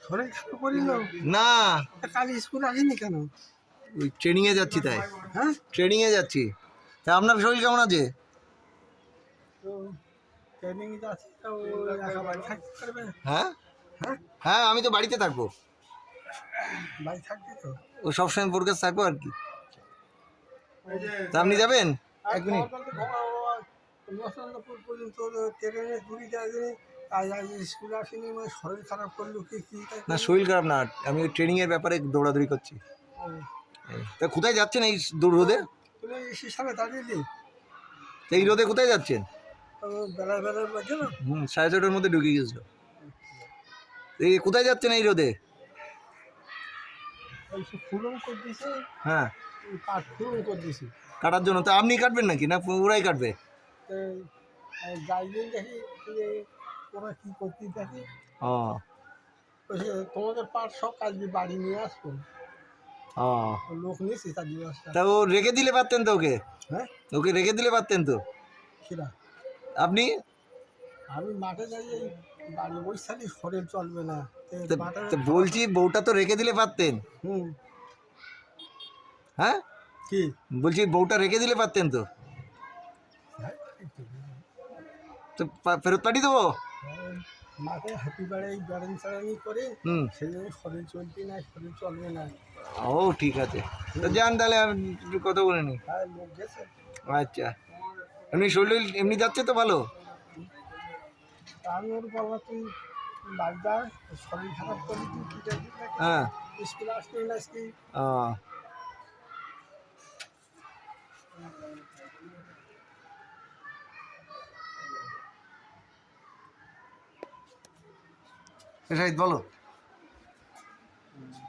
শরীর খারাপ করিল না, কাল স্কুল আসেনি কেন? ওই ট্রেনিংয়ে যাচ্ছি তাই। হ্যাঁ, ট্রেনিংয়ে যাচ্ছি। তা আপনার শরীর কেমন আছে? তো ট্রেনিং যাচ্ছে তো একা বাড়ি থাকতে পারবে? হ্যাঁ হ্যাঁ, হ্যাঁ, আমি তো বাড়িতে থাকবো। বাড়ি থাকবে তো। ও সবসময় ফোরকাস থাকবো আর কি। তা আপনি যাবেন? এক মিনিট। মসলন্দপুর পর্যন্ত ট্রেনে ঘুরি যায়নি, আজ আজ স্কুল আসেনি, মানে শরীর খারাপ করলো কি কি তাই না, করলো? শরীর খারাপ না, আমি ওই ট্রেনিংয়ের ব্যাপারে দৌড়াদৌড়ি করছি। ও, তা কোথায় যাচ্ছেন এই দূর রোদে? তুমি হিসাবে দাঁড়িয়ে তা এই রোদে কোথায় যাচ্ছেন? বেলায় বেলায় বাজে না, 6:30টার মধ্যে ঢুকে গেছিল। এই কোথায় যাচ্ছেন এই রোদে? ওই সব ফুলন করে দিয়েছে, হ্যাঁ, কাঠ ফুলন করে দিয়েছে। কাটার জন্য। তা আপনি কাটবেন নাকি, না ওরাই কাটবে? গাইডেন দেখি যে ওরা কী করতে দেখি, ও বলছে তোমাদের পাট সব কালকে বাড়ি নিয়ে আসবো, ও, লোক নিয়েছি তার দিবসটা। তা ও রেখে দিলে পারতেন তো ওকে। হ্যাঁ, ওকে রেখে দিলে পারতেন তো সেটা আপনি। আমি মাঠে যাই, এই বাড়ি বসে থাকি, শরীর চলবে না, তো বলছি বউটা তো রেখে দিলে পারতেন। হুম, হ্যাঁ, কি বলছি বউটা রেখে দিলে পারতেন তো। তো ফেরত পাঠিয়ে দেবো। মাঠে হাঁটি বেড়াই বেড়ান চাড়ানি করে, হুম, সেই জন্য শরীর চলতে না, শরীর চলবে না। ও ঠিক আছে, তো যান তাহলে, আমি একটু কথা বলে নিই। হ্যাঁ, লোক গেছে। আচ্ছা, এমনি শরীর এমনি যাচ্ছে তো ভালো? তা আমি ওর বললাম তুই বাড়ি যা, শরীর খারাপ করলি তুই কী দেখবি, হ্যাঁ, স্কুলে আসলি না আজকে? ও শাহিদ বলো।